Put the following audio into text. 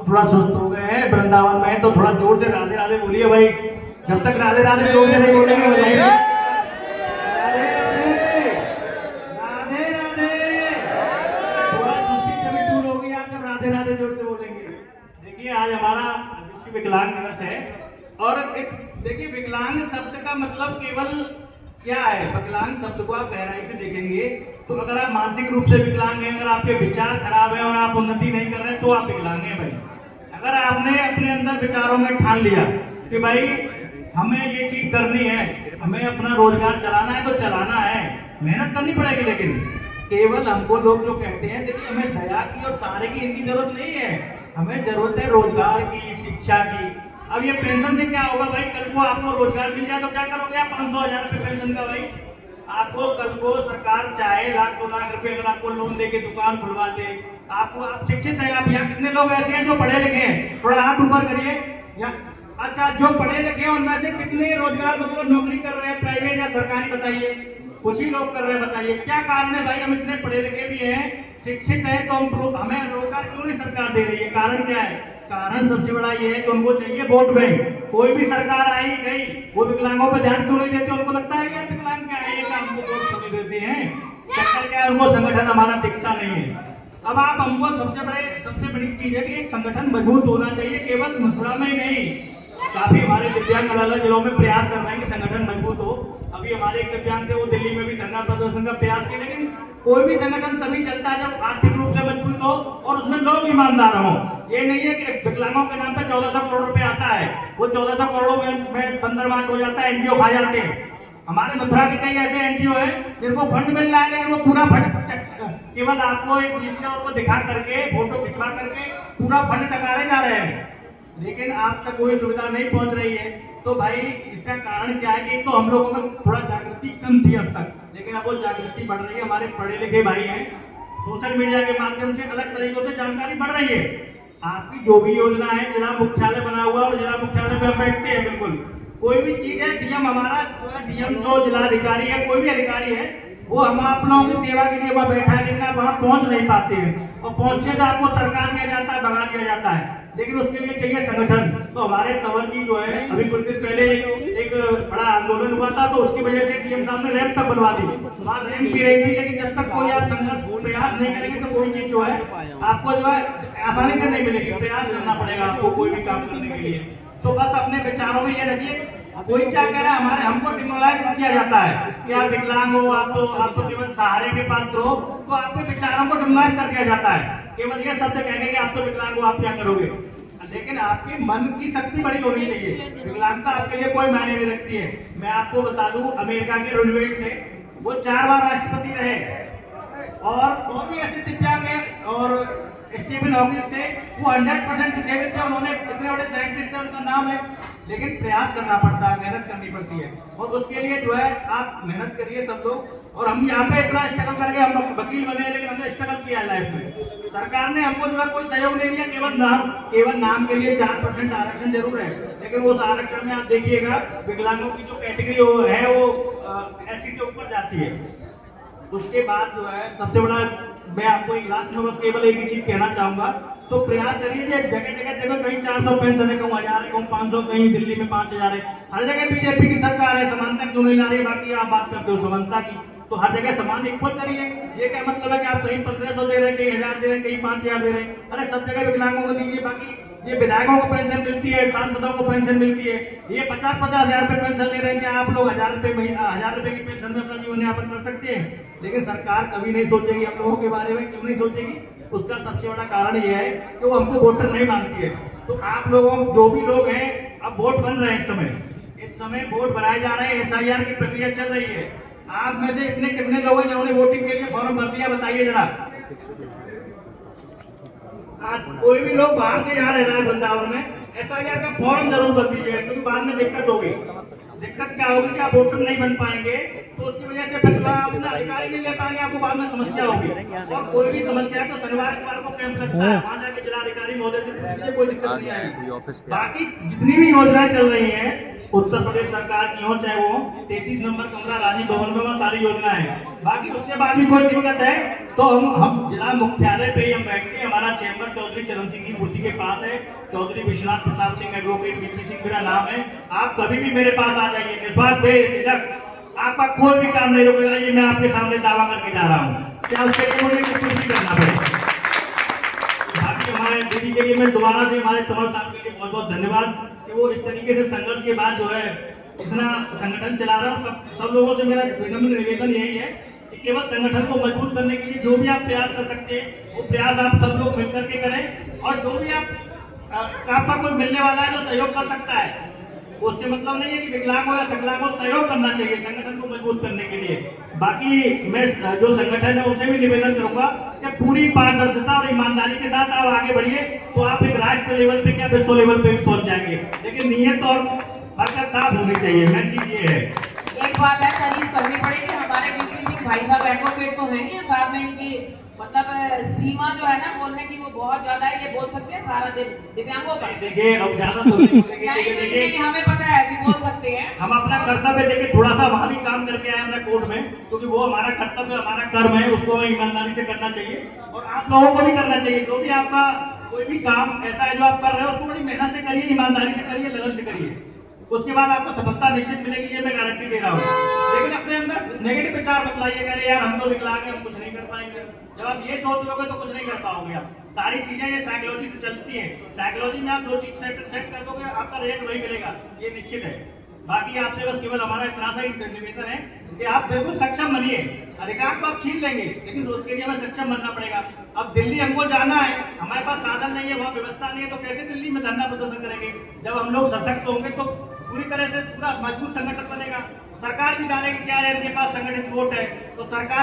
थोड़ा सुस्त हो गए हैं वृंदावन में, तो थोड़ा जोर से राधे राधे बोलिए भाई। जब तक राधे राधे जोर से नहीं बोलेंगे राधे राधे राधे, थोड़ा सुस्ती कभी दूर होगी आप जब राधे राधे जोर से बोलेंगे। देखिए आज हमारा विश्व विकलांग दिवस है, और इस देखिए विकलांग शब्द का मतलब केवल क्या है। विकलांग शब्द को आप गहराई से देखेंगे तो अगर आप मानसिक रूप से विकलांग हैं, अगर आपके विचार खराब है और आप उन्नति नहीं कर रहे हैं तो आप विकलांग हैं भाई। अगर आपने अपने अंदर विचारों में ठान लिया कि भाई हमें ये चीज करनी है, हमें अपना रोजगार चलाना है तो चलाना है, मेहनत करनी पड़ेगी। लेकिन केवल हमको लोग जो कहते हैं, देखिए हमें दया की और सहारे की इनकी जरूरत नहीं है, हमें जरूरत है रोजगार की, शिक्षा की। अब ये पेंशन से क्या होगा भाई? कल को आपको रोजगार मिल जाए तो क्या करोगे आप? 500-1000 रुपये पेंशन का भाई। आपको कल को सरकार चाहे 1,00,000-2,00,000 रुपए अगर आपको लोन देके दुकान खुलवा दे, आपको आप शिक्षित है, आप यहाँ कितने लोग ऐसे हैं जो पढ़े लिखे हैं? थोड़ा हाथ ऊपर करिए। या अच्छा, जो पढ़े लिखे हैं उनमें से कितने रोजगार मतलब नौकरी कर रहे हैं, प्राइवेट या सरकारी? बताइए, कुछ ही लोग कर रहे हैं। बताइए क्या कारण है भाई? हम इतने पढ़े लिखे भी हैं, शिक्षित हैं, तो हमें रोजगार क्यों नहीं सरकार दे रही है? कारण क्या है? कारण सबसे बड़ा ये है कि उनको चाहिए वोट बैंक। कोई भी सरकार आई गई, वो विकलांगों पर ध्यान क्यों नहीं देते? उनको लगता है यार विकलांग क्या है, हमको वोट क्यों देते हैं? चक्कर क्या है? उनको संगठन हमारा दिखता नहीं है। अब आप हमको सबसे बड़ी चीज है कि एक संगठन मजबूत होना चाहिए, केवल मथुरा में ही नहीं। काफी हमारे दिव्यांग अलग अलग जिलों में प्रयास कर रहे हैं कि संगठन मजबूत हो। अभी हमारे एक दिव्यांग थे, वो दिल्ली में भी धरना प्रदर्शन का प्रयास किया। लेकिन कोई भी संगठन तभी चलता है जब आर्थिक रूप से मजबूत हो और उसमें लोग ईमानदार हो। ये नहीं है कि विकलांगों के नाम पे 1400 करोड़ रुपए आता है, वो 1400 करोड़ में बंदरबांट हो जाता है, एनजीओ खा जाते हैं। हमारे मथुरा के कई ऐसे एनजीओ है जिसको फंड मिल रहा है, लेकिन वो पूरा फंड केवल आपको एक पिक्चर को दिखा करके, फोटो खिंचवा करके पूरा फंड टकारे जा रहे हैं, लेकिन आप तक कोई सुविधा नहीं पहुंच रही है। तो भाई इसका कारण क्या है कि तो हम लोगों में थोड़ा जागृति कम थी अब तक, लेकिन अब वो जागृति बढ़ रही है। हमारे पढ़े लिखे भाई हैं, सोशल मीडिया के माध्यम से अलग तरीकों से जानकारी बढ़ रही है। आपकी जो भी योजना है, जिला मुख्यालय बना हुआ और जिला मुख्यालय पे बैठते हैं, बिल्कुल कोई भी चीज है, डीएम हमारा डीएम जो जिलाधिकारी है, कोई भी अधिकारी है, वो हम आप लोगों की सेवा के लिए वहाँ बैठा है, लेकिन आप वहाँ पहुँच नहीं पाते हैं, और पहुँचते तो आपको तड़का दिया जाता है, भगा दिया जाता है। लेकिन उसके लिए चाहिए संगठन। तो हमारे कंवर जी जो है, अभी कुछ दिन पहले एक बड़ा आंदोलन हुआ था, तो उसकी वजह से डीएम साहब ने रैंप तक बनवा दी। वहाँ रैंप भी रही थी, लेकिन जब तक कोई आप संघर्ष प्रयास नहीं करेंगे तो कोई चीज जो है आपको जो है आसानी से नहीं मिलेगी। प्रयास करना पड़ेगा आपको कोई भी काम करने के लिए। तो बस अपने विचारों में ये रखिए, कोई क्या कह रहा है, हमारे हमको डिमोरलाइज किया जाता है कि आप विकलांग हो, आप तो केवल सहारे के पात्र हो, तो आपके विचारों को डिमोरलाइज कर दिया जाता है। केवल ये शब्द कहेंगे कि आप तो विकलांग हो, आप क्या करोगे? लेकिन आपके मन की शक्ति बड़ी होनी चाहिए। विकलांगता आपके लिए कोई मायने नहीं रखती है। मैं आपको बता दूं, अमेरिका के रूजवेल्ट थे, वो 4 बार राष्ट्रपति रहे, और भी ऐसे दिव्यांग हैं, और स्टीफन हॉकिंस थे, वो 100% दिव्यांग थे, उन्होंने इतने बड़े साइंटिस्ट थे, उनका नाम है। लेकिन प्रयास करना पड़ता है, मेहनत करनी पड़ती है, और उसके लिए जो है आप मेहनत करिए सब लोग। और हम यहाँ पे इतना स्ट्रगल करके हम वकील बने, लेकिन हमने स्ट्रगल किया लाइफ में। सरकार ने हमको जो है कोई सहयोग नहीं दिया, केवल नाम के लिए 4% आरक्षण जरूर है, लेकिन उस आरक्षण में आप देखिएगा विकलांगों की जो कैटेगरी है वो एससी से ऊपर जाती है। उसके बाद जो है सबसे बड़ा, मैं आपको एक लास्ट में बस केवल एक ही चीज कहना चाहूंगा, तो प्रयास करिए कि जगह जगह देखो, कहीं 400 पेंशन है, कहूँ 1000 है, कहूँ 500, कहीं दिल्ली में 5000 है। हर जगह बीजेपी की सरकार है, समानता क्यों नहीं ला रही है? बाकी आप बात करते हो समानता की, तो हर जगह समान इक्वल करिए। ये क्या मतलब है कि आप कहीं 1500 दे रहे हैं, कहीं 1000 दे रहे हैं, कहीं 5000 दे रहे हैं? अरे सब जगह विकलांगों को दीजिए। बाकी ये विधायकों को पेंशन मिलती है, सांसदों को पेंशन मिलती है, ये 50-50 हजार रुपए पेंशन ले रहे हैं, क्या आप लोग 1000 रुपए की पेंशन में अपना जीवन यापन कर सकते हैं? लेकिन सरकार कभी नहीं सोचेगी हम लोगों के बारे में। क्यों नहीं सोचेगी? उसका सबसे बड़ा कारण यह है कि वो हमको वोटर नहीं मानती है। तो आप लोगों, जो भी लोग हैं, अब वोट बन रहे हैं, इस समय वोट बनाए जा रहे हैं, SIR की प्रक्रिया चल रही है। आप में से इतने कितने लोग हैं जिन्होंने वोटिंग के लिए फॉर्म भर दिया? बताइए जरा। आज कोई भी लोग बाहर से यहाँ रह रहा है वृंदावन में, SIR का फॉर्म जरूर भर दीजिएगा, क्योंकि बाद में दिक्कत होगी। दिक्कत क्या होगी कि आप वोटर नहीं बन पाएंगे, तो उसकी वजह से फिर आप अपना अधिकारी नहीं ले पाएंगे, आपको बाद में समस्या होगी। और कोई भी समस्या है तो शनिवार को कैंप लगता है, वहाँ जाके जिलाधिकारी महोदय से पूछ लीजिए, कोई दिक्कत नहीं आएगी। बाकी जितनी भी योजनाएं चल रही हैं उत्तर प्रदेश सरकार की हो, चाहे वो 33 नंबर कमरा राजीव भवन में, वहाँ सारी योजना है। बाकी उसके बाद भी कोई दिक्कत है तो हम जिला मुख्यालय पे ही हम बैठते हैं। हमारा चैम्बर चौधरी चरण सिंह की मूर्ति के पास है। चौधरी विश्वनाथ प्रताप सिंह एडवोकेट बीपी सिंह मेरा नाम है। आप कभी भी मेरे पास आ जाइए, निस्वार्थ बेझिझक, आपका कोई भी काम नहीं रुकेगा। ये मैं आपके सामने दावा करके जा रहा हूँ, क्या उसके लिए मुझे कुछ नहीं करना पड़ेगा। बाकी हमारे दीदी के लिए मैं दोबारा से हमारे तंवर साहब के लिए बहुत बहुत धन्यवाद कि वो इस तरीके से संघर्ष के बाद जो है इतना संगठन चला रहा है। सब लोगों से मेरा विनम्र निवेदन यही है कि केवल संगठन को मजबूत करने के लिए जो भी आप प्रयास कर सकते हैं वो प्रयास आप सब लोग मिलकर के करें। और जो भी आपका कोई मिलने वाला है जो सहयोग कर सकता है, उससे मतलब नहीं है कि विकलांग हो या सकलांग हो, सहयोग करना चाहिए संगठन को मजबूत करने के लिए। बाकी मैं जो संगठन है उसे भी निवेदन करूंगा कि पूरी पारदर्शिता और ईमानदारी के साथ आप आगे बढ़िए, तो आप एक राष्ट्रीय लेवल पे क्या विश्व लेवल पे भी पहुंच जाएंगे। लेकिन नियत और हरकत साफ होनी चाहिए, मेन चीज ये है। एक बात है, तारीफ करनी पड़ेगी हमारे बीपी सिंह भाई साहब एडवोकेट तो हैं ही, साथ में इनकी मतलब सीमा जो है ना बोलने की वो बहुत ज्यादा है। ये बोल सकते हैं सारा दिन दिव्यांगों पर। देखिए अब ज्यादा देखिए हमें पता है भी बोल सकते हैं। हम अपना कर्तव्य देखिए थोड़ा सा वहाँ भी काम करके आए अपने कोर्ट में, क्योंकि वो हमारा कर्तव्य हमारा कर्म है, उसको हमें ईमानदारी से करना चाहिए। और आप लोगों को भी करना चाहिए। जो भी आपका कोई भी काम ऐसा है जो आप कर रहे हो उसको बड़ी मेहनत से करिए, ईमानदारी से करिए, लगन से करिए, उसके बाद आपको सफलता निश्चित मिलेगी, ये मैं गारंटी दे रहा हूँ। लेकिन अपने अंदर नेगेटिव विचार मत लाइए, कह रहे यार हम तो विकलांग हैं, हम कुछ नहीं कर पाएंगे। जब आप ये सोच लोगे तो कुछ नहीं कर पाओगे। आप सारी चीजें ये साइकोलॉजी से चलती है। साइकोलॉजी में आप जो चीज सेट कर दोगे आपका रेट वही मिलेगा, ये निश्चित है। बाकी आपसे बस केवल हमारा इतना सा ही निवेदन है कि आप बिल्कुल सक्षम बनिए। अधिकार तो आप छीन लेंगे, लेकिन उसके लिए हमें सक्षम बनना पड़ेगा। अब दिल्ली हमको जाना है, हमारे पास साधन नहीं है, वहाँ व्यवस्था नहीं है, तो कैसे दिल्ली में धरना प्रदर्शन करेंगे। जब हम लोग सशक्त होंगे तो पूरी तरह से पूरा मजबूत संगठन बनेगा। सरकार भी जानेगी क्या है, इनके पास संगठित वोट है, तो सरकार